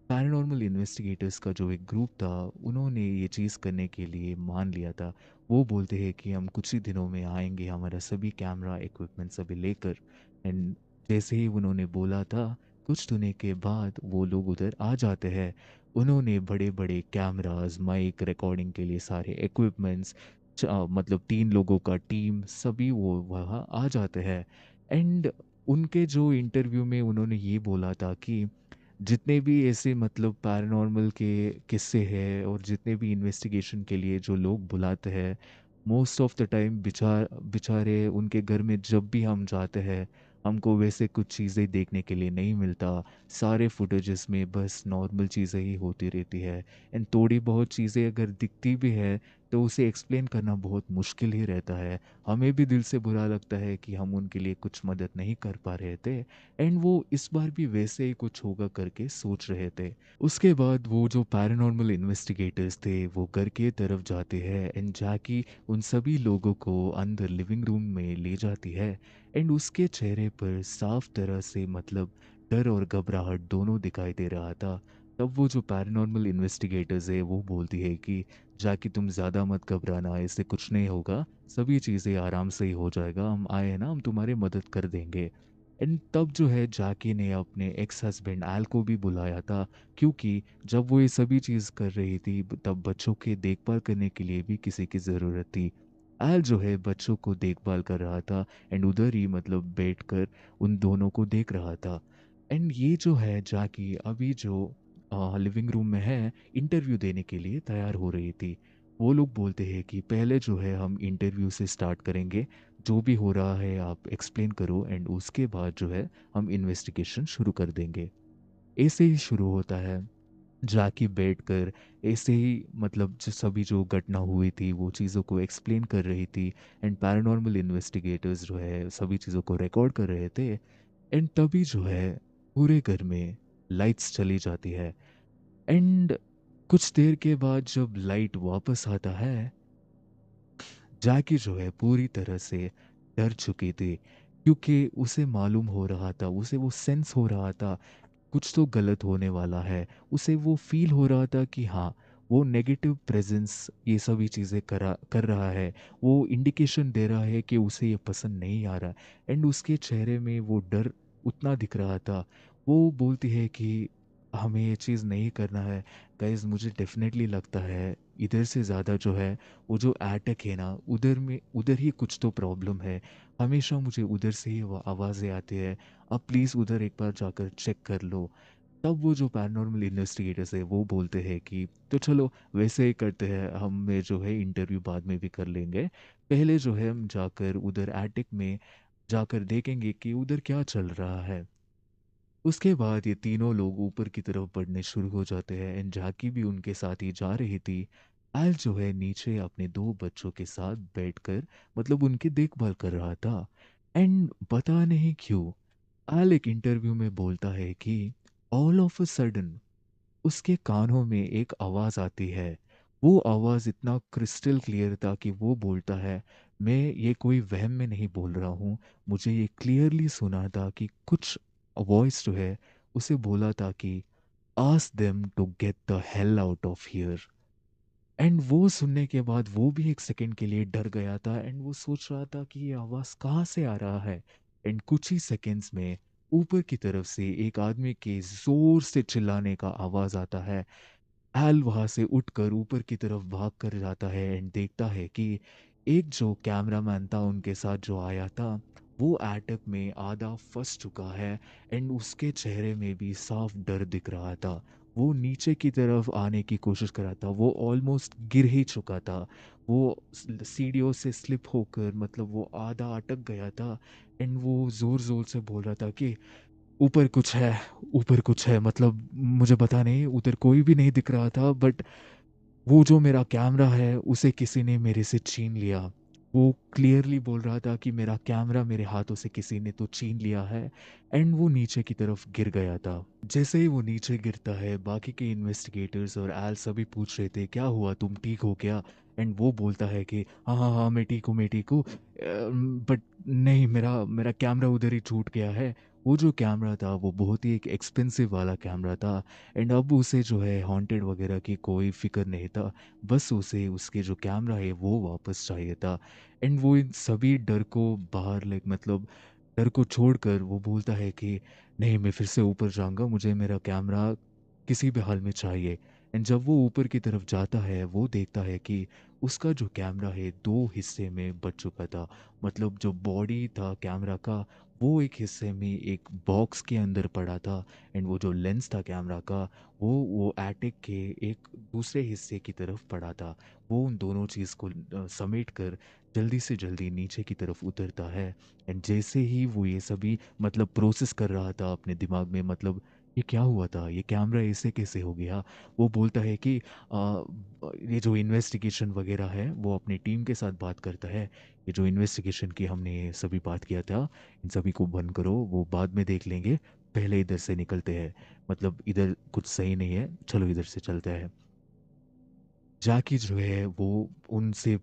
पैरानॉर्मल इन्वेस्टिगेटर्स का जो एक ग्रुप था उन्होंने ये चीज़ करने के लिए मान लिया था। वो बोलते हैं कि हम कुछ ही दिनों में आएंगे हमारा सभी कैमरा इक्विपमेंट सभी लेकर। एंड जैसे ही उन्होंने बोला था, कुछ दिनों के बाद वो लोग उधर आ जाते हैं। उन्होंने बड़े बड़े कैमरास, माइक, रिकॉर्डिंग के लिए सारे इक्विपमेंट्स, मतलब 3 लोगों का टीम, सभी वो वहाँ आ जाते हैं। एंड उनके जो इंटरव्यू में उन्होंने ये बोला था कि जितने भी ऐसे मतलब पैरानॉर्मल के किस्से हैं और जितने भी इन्वेस्टिगेशन के लिए जो लोग बुलाते हैं, मोस्ट ऑफ द टाइम बेचारे उनके घर में जब भी हम जाते हैं, हमको वैसे कुछ चीज़ें देखने के लिए नहीं मिलता। सारे फुटेजेस में बस नॉर्मल चीज़ें ही होती रहती है। एंड थोड़ी बहुत चीज़ें अगर दिखती भी है तो उसे एक्सप्लेन करना बहुत मुश्किल ही रहता है। हमें भी दिल से बुरा लगता है कि हम उनके लिए कुछ मदद नहीं कर पा रहे थे। एंड वो इस बार भी वैसे ही कुछ होगा करके सोच रहे थे। उसके बाद वो जो पैरानॉर्मल इन्वेस्टिगेटर्स थे वो घर के तरफ जाते हैं एंड जैकी उन सभी लोगों को अंदर लिविंग रूम में ले जाती है। एंड उसके चेहरे पर साफ तरह से मतलब डर और घबराहट दोनों दिखाई दे रहा था। तब वो जो पैरानॉर्मल इन्वेस्टिगेटर्स है वो बोलती है कि जैकी तुम ज़्यादा मत घबराना, इससे कुछ नहीं होगा, सभी चीज़ें आराम से ही हो जाएगा, हम आए हैं ना, हम तुम्हारी मदद कर देंगे। एंड तब जो है जैकी ने अपने एक्स हस्बैंड एल को भी बुलाया था, क्योंकि जब वो ये सभी चीज़ कर रही थी तब बच्चों के देखभाल करने के लिए भी किसी की ज़रूरत थी। एल जो है बच्चों को देखभाल कर रहा था एंड उधर ही मतलब बैठकर उन दोनों को देख रहा था। एंड ये जो है जैकी अभी जो लिविंग रूम में है, इंटरव्यू देने के लिए तैयार हो रही थी। वो लोग बोलते हैं कि पहले जो है हम इंटरव्यू से स्टार्ट करेंगे, जो भी हो रहा है आप एक्सप्लेन करो एंड उसके बाद जो है हम इन्वेस्टिगेशन शुरू कर देंगे। ऐसे ही शुरू होता है। जाके बैठकर ऐसे ही मतलब जो सभी जो घटना हुई थी वो चीज़ों को एक्सप्लेन कर रही थी एंड पैरानॉर्मल इन्वेस्टिगेटर्स जो है सभी चीज़ों को रिकॉर्ड कर रहे थे। एंड तभी जो है पूरे घर में लाइट्स चली जाती है। एंड कुछ देर के बाद जब लाइट वापस आता है, जैकी जो है पूरी तरह से डर चुकी थी, क्योंकि उसे मालूम हो रहा था, उसे वो सेंस हो रहा था कुछ तो गलत होने वाला है। उसे वो फील हो रहा था कि हाँ, वो नेगेटिव प्रेजेंस ये सभी चीज़ें करा कर रहा है। वो इंडिकेशन दे रहा है कि उसे ये पसंद नहीं आ रहा। एंड उसके चेहरे में वो डर उतना दिख रहा था। वो बोलती है कि हमें ये चीज़ नहीं करना है। गाइस, मुझे डेफिनेटली लगता है इधर से ज़्यादा जो है वो जो अटैक है ना, उधर ही कुछ तो प्रॉब्लम है। हमेशा मुझे उधर से ही वो आवाज़ें आती है। आप प्लीज़ उधर एक बार जाकर चेक कर लो। तब वो जो पैरानॉर्मल इन्वेस्टिगेटर्स है वो बोलते हैं कि तो चलो वैसे ही करते हैं, हम जो है इंटरव्यू बाद में भी कर लेंगे। पहले जो है हम जाकर उधर एटिक में जाकर देखेंगे कि उधर क्या चल रहा है। उसके बाद ये तीनों लोग ऊपर की तरफ बढ़ने शुरू हो जाते हैं एंड जाकी भी उनके साथ ही जा रही थी। एल जो है नीचे अपने दो बच्चों के साथ बैठकर मतलब उनकी देखभाल कर रहा था। एंड पता नहीं क्यों एल एक इंटरव्यू में बोलता है कि ऑल ऑफ अ सडन उसके कानों में एक आवाज आती है। वो आवाज इतना क्रिस्टल क्लियर था कि वो बोलता है, मैं ये कोई वहम में नहीं बोल रहा हूँ। मुझे ये क्लियरली सुना था कि कुछ वॉइस जो है उसे बोला था कि ask them to get the hell out of here. And वो सुनने के बाद वो भी एक सेकंड के लिए डर गया था एंड वो सोच रहा था कि ये आवाज कहाँ से आ रहा है। एंड कुछ ही सेकंड्स में ऊपर की तरफ से एक आदमी के जोर से चिल्लाने का आवाज आता है। एल वहां से उठकर ऊपर की तरफ भाग कर जाता है एंड देखता है कि एक जो कैमरामैन था उनके साथ जो आया था वो एटक में आधा फंस चुका है एंड उसके चेहरे में भी साफ डर दिख रहा था। वो नीचे की तरफ आने की कोशिश कर रहा था, वो ऑलमोस्ट गिर ही चुका था। वो सीढ़ियों से स्लिप होकर मतलब वो आधा अटक गया था। एंड वो जोर जोर से बोल रहा था कि ऊपर कुछ है, ऊपर कुछ है, मतलब मुझे पता नहीं, उधर कोई भी नहीं दिख रहा था, बट वो जो मेरा कैमरा है उसे किसी ने मेरे से छीन लिया। वो क्लियरली बोल रहा था कि मेरा कैमरा मेरे हाथों से किसी ने तो छीन लिया है। एंड वो नीचे की तरफ गिर गया था। जैसे ही वो नीचे गिरता है बाकी के इन्वेस्टिगेटर्स और एल सभी पूछ रहे थे क्या हुआ, तुम ठीक हो क्या। एंड वो बोलता है कि हाँ हाँ हाँ मैं ठीक हूँ, मैं ठीक हूँ, बट नहीं, मेरा मेरा कैमरा उधर ही छूट गया है। वो जो कैमरा था वो बहुत ही एक एक्सपेंसिव वाला कैमरा था। एंड अब उसे जो है हॉन्टेड वगैरह की कोई फिक्र नहीं था, बस उसे उसके जो कैमरा है वो वापस चाहिए था। एंड वो इन सभी डर को बाहर लाइक मतलब डर को छोड़कर वो बोलता है कि नहीं, मैं फिर से ऊपर जाऊंगा, मुझे मेरा कैमरा किसी भी हाल में चाहिए। एंड जब वो ऊपर की तरफ जाता है वो देखता है कि उसका जो कैमरा है दो हिस्से में बट चुका था। मतलब जो बॉडी था कैमरा का वो एक हिस्से में एक बॉक्स के अंदर पड़ा था एंड वो जो लेंस था कैमरा का वो एटिक के एक दूसरे हिस्से की तरफ पड़ा था। वो उन दोनों चीज़ को समेट कर जल्दी से जल्दी नीचे की तरफ उतरता है। एंड जैसे ही वो ये सभी मतलब प्रोसेस कर रहा था अपने दिमाग में, मतलब ये क्या हुआ था, ये कैमरा ऐसे कैसे हो गया, वो बोलता है कि ये जो इन्वेस्टिगेशन वगैरह है वो अपनी टीम के साथ बात करता है। ये जो इन्वेस्टिगेशन की हमने सभी बात किया था इन सभी को बंद करो, वो बाद में देख लेंगे, पहले इधर से निकलते हैं। मतलब इधर कुछ सही नहीं है, चलो इधर से चलते हैं। जैकी जो है वो उनसे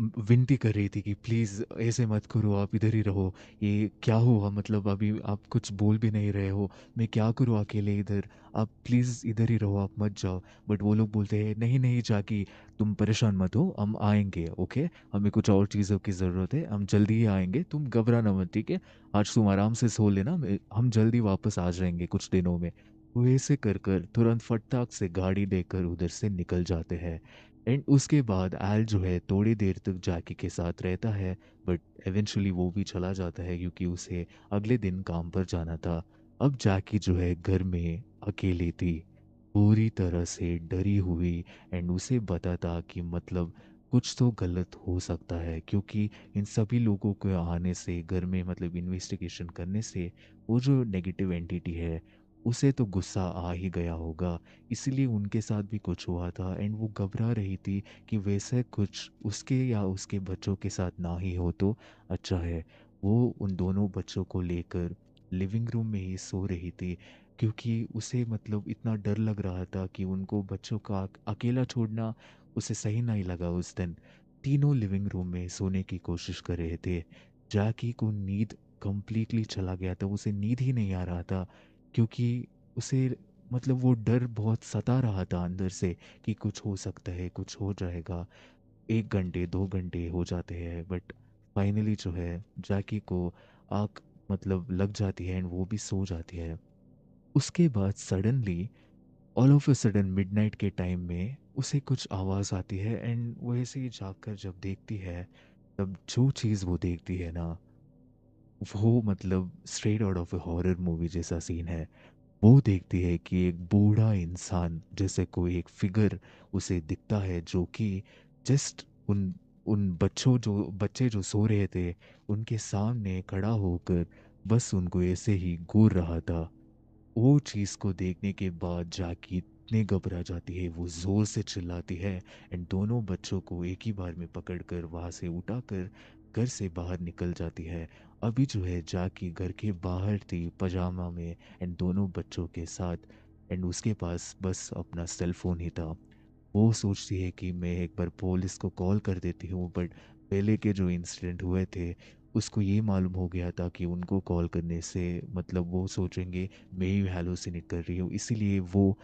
विनती कर रही थी कि प्लीज़ ऐसे मत करो, आप इधर ही रहो। ये क्या हुआ, मतलब अभी आप कुछ बोल भी नहीं रहे हो, मैं क्या करूँ अकेले इधर, आप प्लीज़ इधर ही रहो, आप मत जाओ। बट वो लोग बोलते हैं नहीं नहीं जाकी, तुम परेशान मत हो, हम आएंगे, ओके, हमें कुछ और चीज़ों की ज़रूरत है, हम जल्दी ही आएंगे, तुम घबराना मत, ठीक है, आज तुम आराम से सो लेना, हम जल्दी वापस आ जाएंगे कुछ दिनों में। वो ऐसे कर कर तुरंत फटाक से गाड़ी लेकर उधर से निकल जाते हैं। एंड उसके बाद एल जो है थोड़ी देर तक जैकी के साथ रहता है, बट एवेंचुअली वो भी चला जाता है क्योंकि उसे अगले दिन काम पर जाना था। अब जैकी जो है घर में अकेली थी, पूरी तरह से डरी हुई। एंड उसे पता था कि मतलब कुछ तो गलत हो सकता है, क्योंकि इन सभी लोगों के आने से घर में, मतलब इन्वेस्टिगेशन करने से, वो जो नेगेटिव एंटिटी है उसे तो गुस्सा आ ही गया होगा। इसीलिए उनके साथ भी कुछ हुआ था एंड वो घबरा रही थी कि वैसे कुछ उसके या उसके बच्चों के साथ ना ही हो तो अच्छा है। वो उन दोनों बच्चों को लेकर लिविंग रूम में ही सो रही थी, क्योंकि उसे मतलब इतना डर लग रहा था कि उनको बच्चों का अकेला छोड़ना उसे सही नहीं लगा उस दिन। तीनों लिविंग रूम में सोने की कोशिश कर रहे थे। जैकी को नींद कंप्लीटली चला गया था, उसे नींद ही नहीं आ रहा था, क्योंकि उसे मतलब वो डर बहुत सता रहा था अंदर से कि कुछ हो सकता है, कुछ हो जाएगा। 1 घंटे 2 घंटे हो जाते हैं, बट फाइनली जो है जैकी को आँख मतलब लग जाती है एंड वो भी सो जाती है। उसके बाद suddenly, all of a sudden, midnight के टाइम में उसे कुछ आवाज़ आती है एंड वो ऐसे ही जागकर जब देखती है, तब जो चीज़ वो देखती है ना, वो मतलब straight out of A horror movie जैसा सीन है। वो देखती है कि एक बूढ़ा इंसान जैसे कोई एक फिगर उसे दिखता है, जो कि जस्ट उन उन बच्चे जो सो रहे थे उनके सामने खड़ा होकर बस उनको ऐसे ही घूर रहा था। वो चीज़ को देखने के बाद जाकी इतने घबरा जाती है, वो ज़ोर से चिल्लाती है एंड दोनों बच्चों को एक ही बार में पकड़कर वहाँ से उठाकर घर से बाहर निकल जाती है। अभी जो है जाकी घर के बाहर थी पजामा में एंड दोनों बच्चों के साथ, एंड उसके पास बस अपना सेल फोन ही था। वो सोचती है कि मैं एक बार पुलिस को कॉल कर देती हूँ, बट पहले के जो इंसिडेंट हुए थे उसको ये मालूम हो गया था कि उनको कॉल करने से मतलब वो सोचेंगे मैं ही हैलुसिनेट कर रही हूँ, इसीलिए वो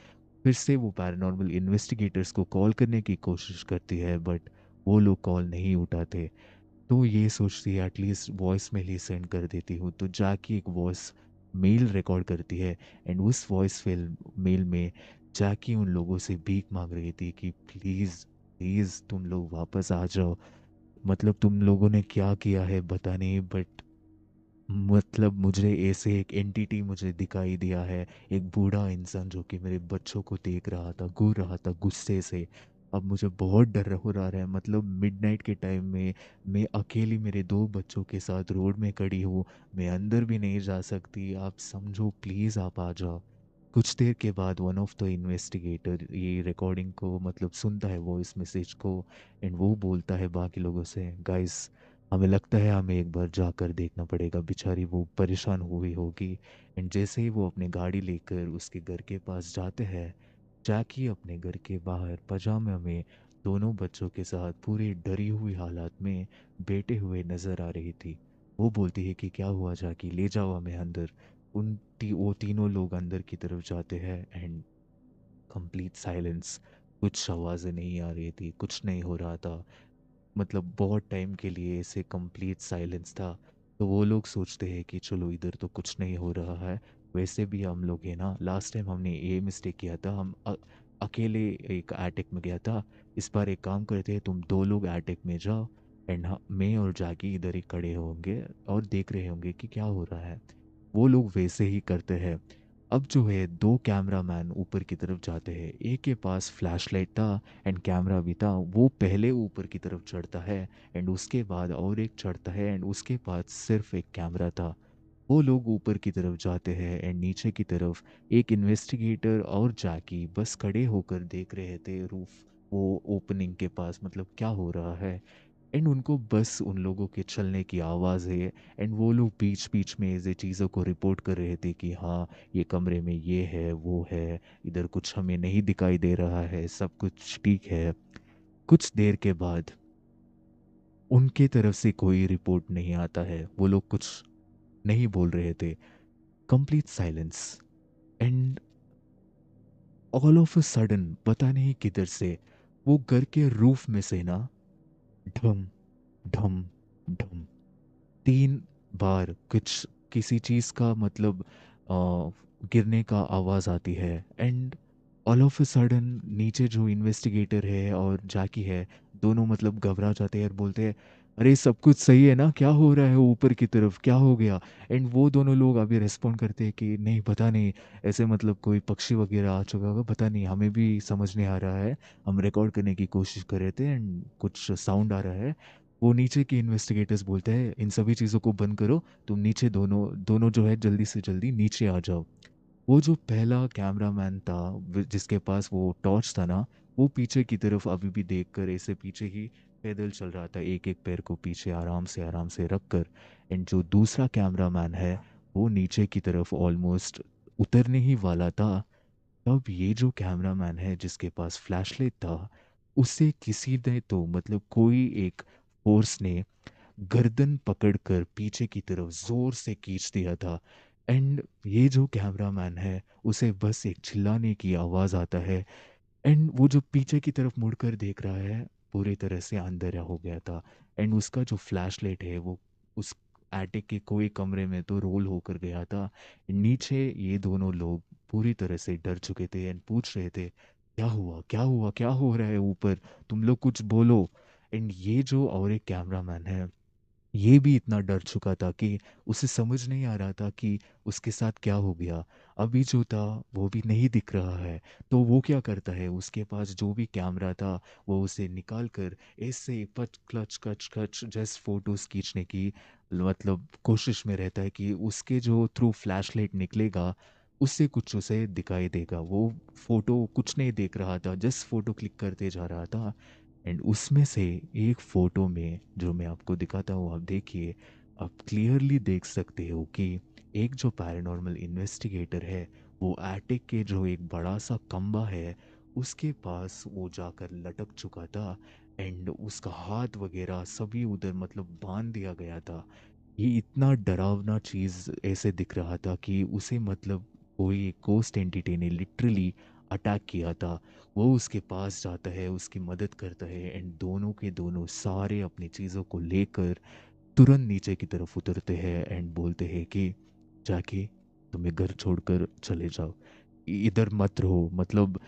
फिर से वो पैरानॉर्मल इन्वेस्टिगेटर्स को कॉल करने की कोशिश करती है, बट वो लोग कॉल नहीं उठाते। तो ये सोचती है एटलीस्ट वॉइस मेल ही सेंड कर देती हूँ, तो जाके एक वॉइस मेल रिकॉर्ड करती है एंड उस वॉइस मेल में जाकी उन लोगों से भीख मांग रही थी कि प्लीज़ प्लीज़ तुम लोग वापस आ जाओ, मतलब तुम लोगों ने क्या किया है पता नहीं, बट मतलब मुझे ऐसे एक एंटिटी मुझे दिखाई दिया है, एक बूढ़ा इंसान जो कि मेरे बच्चों को देख रहा था, घूर रहा था गुस्से से। अब मुझे बहुत डर हो रहा है, मतलब मिडनाइट के टाइम में मैं अकेली मेरे 2 बच्चों के साथ रोड में खड़ी हूँ, मैं अंदर भी नहीं जा सकती, आप समझो प्लीज़ आप आ जाओ। कुछ देर के बाद वन ऑफ द इन्वेस्टिगेटर ये रिकॉर्डिंग को मतलब सुनता है, वॉइस मैसेज को, एंड वो बोलता है बाकी लोगों से, गाइस हमें लगता है हमें एक बार जाकर देखना पड़ेगा, बेचारी वो परेशान हुई होगी। एंड जैसे ही वो अपनी गाड़ी लेकर उसके घर के पास जाते हैं, जैकी अपने घर के बाहर पजामे में दोनों बच्चों के साथ पूरी डरी हुई हालत में बैठे हुए नजर आ रही थी। वो बोलती है कि क्या हुआ जैकी, ले जाओ हमें अंदर। वो तीनों लोग अंदर की तरफ जाते हैं एंड कंप्लीट साइलेंस, कुछ आवाज़ें नहीं आ रही थी, कुछ नहीं हो रहा था, मतलब बहुत टाइम के लिए ऐसे कंप्लीट साइलेंस था। तो वो लोग सोचते हैं कि चलो इधर तो कुछ नहीं हो रहा है, वैसे भी हम लोग है ना, लास्ट टाइम हमने ये मिस्टेक किया था, हम अकेले एक एटिक में गया था, इस बार एक काम करते हैं तुम 2 लोग एटिक में जाओ एंड मैं और जाकी इधर ही खड़े होंगे और देख रहे होंगे कि क्या हो रहा है। वो लोग वैसे ही करते हैं। अब जो है 2 कैमरामैन ऊपर की तरफ जाते हैं, एक के पास फ्लैशलाइट था एंड कैमरा भी था, वो पहले ऊपर की तरफ चढ़ता है एंड उसके बाद और एक चढ़ता है एंड उसके पास सिर्फ एक कैमरा था। वो लोग ऊपर की तरफ जाते हैं एंड नीचे की तरफ एक इन्वेस्टिगेटर और जैकी बस खड़े होकर देख रहे थे रूफ, वो ओपनिंग के पास, मतलब क्या हो रहा है। एंड उनको बस उन लोगों के चलने की आवाज़ है एंड वो लोग बीच बीच में ऐसे चीज़ों को रिपोर्ट कर रहे थे कि हाँ ये कमरे में ये है वो है, इधर कुछ हमें नहीं दिखाई दे रहा है, सब कुछ ठीक है। कुछ देर के बाद उनके तरफ से कोई रिपोर्ट नहीं आता है, वो लोग कुछ नहीं बोल रहे थे। Complete silence. And all of a sudden पता नहीं किधर से वो घर के रूफ में से ना ढम ढम ढम 3 बार कुछ किसी चीज का मतलब गिरने का आवाज आती है। And all of a sudden नीचे जो इन्वेस्टिगेटर है और जैकी है, दोनों मतलब घबरा जाते हैं और बोलते हैं, अरे सब कुछ सही है ना, क्या हो रहा है ऊपर की तरफ, क्या हो गया? एंड वो दोनों लोग अभी रिस्पॉन्ड करते हैं कि नहीं पता नहीं, ऐसे मतलब कोई पक्षी वगैरह आ चुका होगा, पता नहीं, हमें भी समझ नहीं आ रहा है, हम रिकॉर्ड करने की कोशिश कर रहे थे एंड कुछ साउंड आ रहा है। वो नीचे के इन्वेस्टिगेटर्स बोलते हैं, इन सभी चीज़ों को बंद करो, तुम नीचे दोनों दोनों जो है जल्दी से जल्दी नीचे आ जाओ। वो जो पहला कैमरामैन था जिसके पास वो टॉर्च था ना, वो पीछे की तरफ अभी भी देख कर ऐसे पीछे ही पैदल चल रहा था, एक एक पैर को पीछे आराम से रख कर। एंड जो दूसरा कैमरामैन है, वो नीचे की तरफ ऑलमोस्ट उतरने ही वाला था। तब ये जो कैमरामैन है जिसके पास फ्लैशलाइट था, उसे किसी ने तो मतलब कोई एक फोर्स ने गर्दन पकड़कर पीछे की तरफ जोर से खींच दिया था। एंड ये जो कैमरामैन है, उसे बस एक चिल्लाने की आवाज आता है। एंड वो जो पीछे की तरफ मुड़कर देख रहा है, पूरी तरह से अंधेरा हो गया था। एंड उसका जो फ्लैशलाइट है वो उस एटिक के कोई कमरे में तो रोल होकर गया था। नीचे ये दोनों लोग पूरी तरह से डर चुके थे एंड पूछ रहे थे, क्या हुआ, क्या हुआ, क्या हो रहा है ऊपर, तुम लोग कुछ बोलो। एंड ये जो और एक कैमरामैन है, ये भी इतना डर चुका था कि उसे समझ नहीं आ रहा था कि उसके साथ क्या हो गया। अभी जो था वो भी नहीं दिख रहा है। तो वो क्या करता है, उसके पास जो भी कैमरा था वो उसे निकाल कर ऐसे पच क्लच कच कच जस्ट फोटोज खींचने की मतलब कोशिश में रहता है कि उसके जो थ्रू फ्लैशलाइट निकलेगा उससे कुछ उसे दिखाई देगा। वो फोटो कुछ नहीं देख रहा था, जस्ट फोटो क्लिक करते जा रहा था। एंड उसमें से एक फोटो में जो मैं आपको दिखाता हूँ, आप देखिए, आप क्लियरली देख सकते हो कि एक जो पैरानॉर्मल इन्वेस्टिगेटर है, वो एटिक के जो एक बड़ा सा खंबा है उसके पास वो जाकर लटक चुका था। एंड उसका हाथ वगैरह सभी उधर मतलब बांध दिया गया था। ये इतना डरावना चीज ऐसे दिख रहा था कि उसे मतलब कोई गोस्ट एंटिटी ने लिटरली अटैक किया था। वो उसके पास जाता है, उसकी मदद करता है एंड दोनों के दोनों सारे अपनी चीज़ों को लेकर तुरंत नीचे की तरफ उतरते हैं एंड बोलते हैं कि जाके तुम्हें घर छोड़कर चले जाओ, इधर मत रहो। मतलब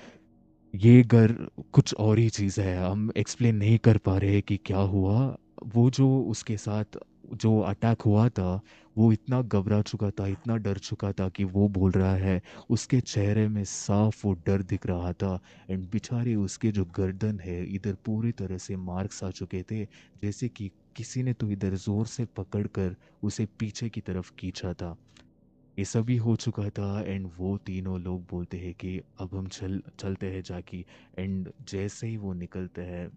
ये घर कुछ और ही चीज़ है, हम एक्सप्लेन नहीं कर पा रहे कि क्या हुआ। वो जो उसके साथ जो अटैक हुआ था, वो इतना घबरा चुका था, इतना डर चुका था कि वो बोल रहा है, उसके चेहरे में साफ वो डर दिख रहा था। एंड बेचारे उसके जो गर्दन है इधर पूरी तरह से मार्क्स आ चुके थे, जैसे कि किसी ने तो इधर जोर से पकड़कर उसे पीछे की तरफ खींचा था। ये सभी हो चुका था एंड वो तीनों लोग बोलते हैं कि अब हम चलते हैं जाकी। एंड जैसे ही वो निकलते हैं,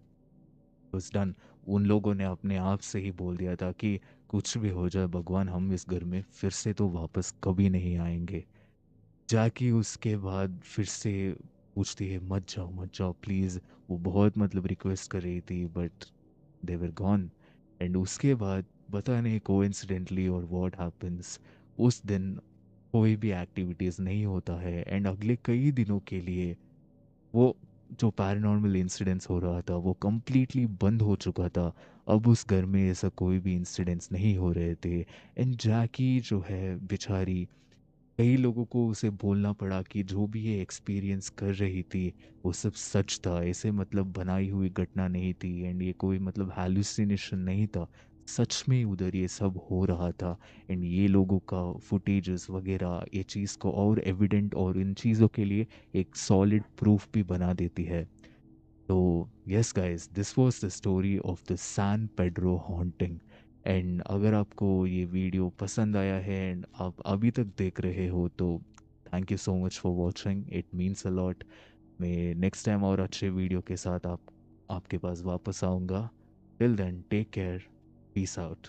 बस डन। उन लोगों ने अपने आप से ही बोल दिया था कि कुछ भी हो जाए भगवान, हम इस घर में फिर से तो वापस कभी नहीं आएंगे। जाकी उसके बाद फिर से पूछती है, मत जाओ प्लीज़। वो बहुत मतलब रिक्वेस्ट कर रही थी but they were gone. And उसके बाद पता नहीं कोइंसिडेंटली और व्हाट हैपेंस, उस दिन कोई भी एक्टिविटीज़ नहीं होता है एंड अगले कई दिनों के लिए वो जो पैरानॉर्मल इंसिडेंट्स हो रहा था वो कंप्लीटली बंद हो चुका था। अब उस घर में ऐसा कोई भी इंसिडेंट्स नहीं हो रहे थे। एंड जैकी जो है बेचारी, कई लोगों को उसे बोलना पड़ा कि जो भी ये एक्सपीरियंस कर रही थी वो सब सच था, ऐसे मतलब बनाई हुई घटना नहीं थी एंड ये कोई मतलब हैलुसिनेशन नहीं था। सच में उधर ये सब हो रहा था। एंड ये लोगों का फुटेजेस वगैरह ये चीज़ को और एविडेंट और इन चीज़ों के लिए एक सॉलिड प्रूफ भी बना देती है। तो yes guys, this was the story of the San Pedro haunting. And अगर आपको ये वीडियो पसंद आया है एंड आप अभी तक देख रहे हो तो thank you so much for watching, it means a lot. मैं नेक्स्ट टाइम और अच्छे वीडियो के साथ आपके पास वापस आऊँगा। Till then take care, peace out.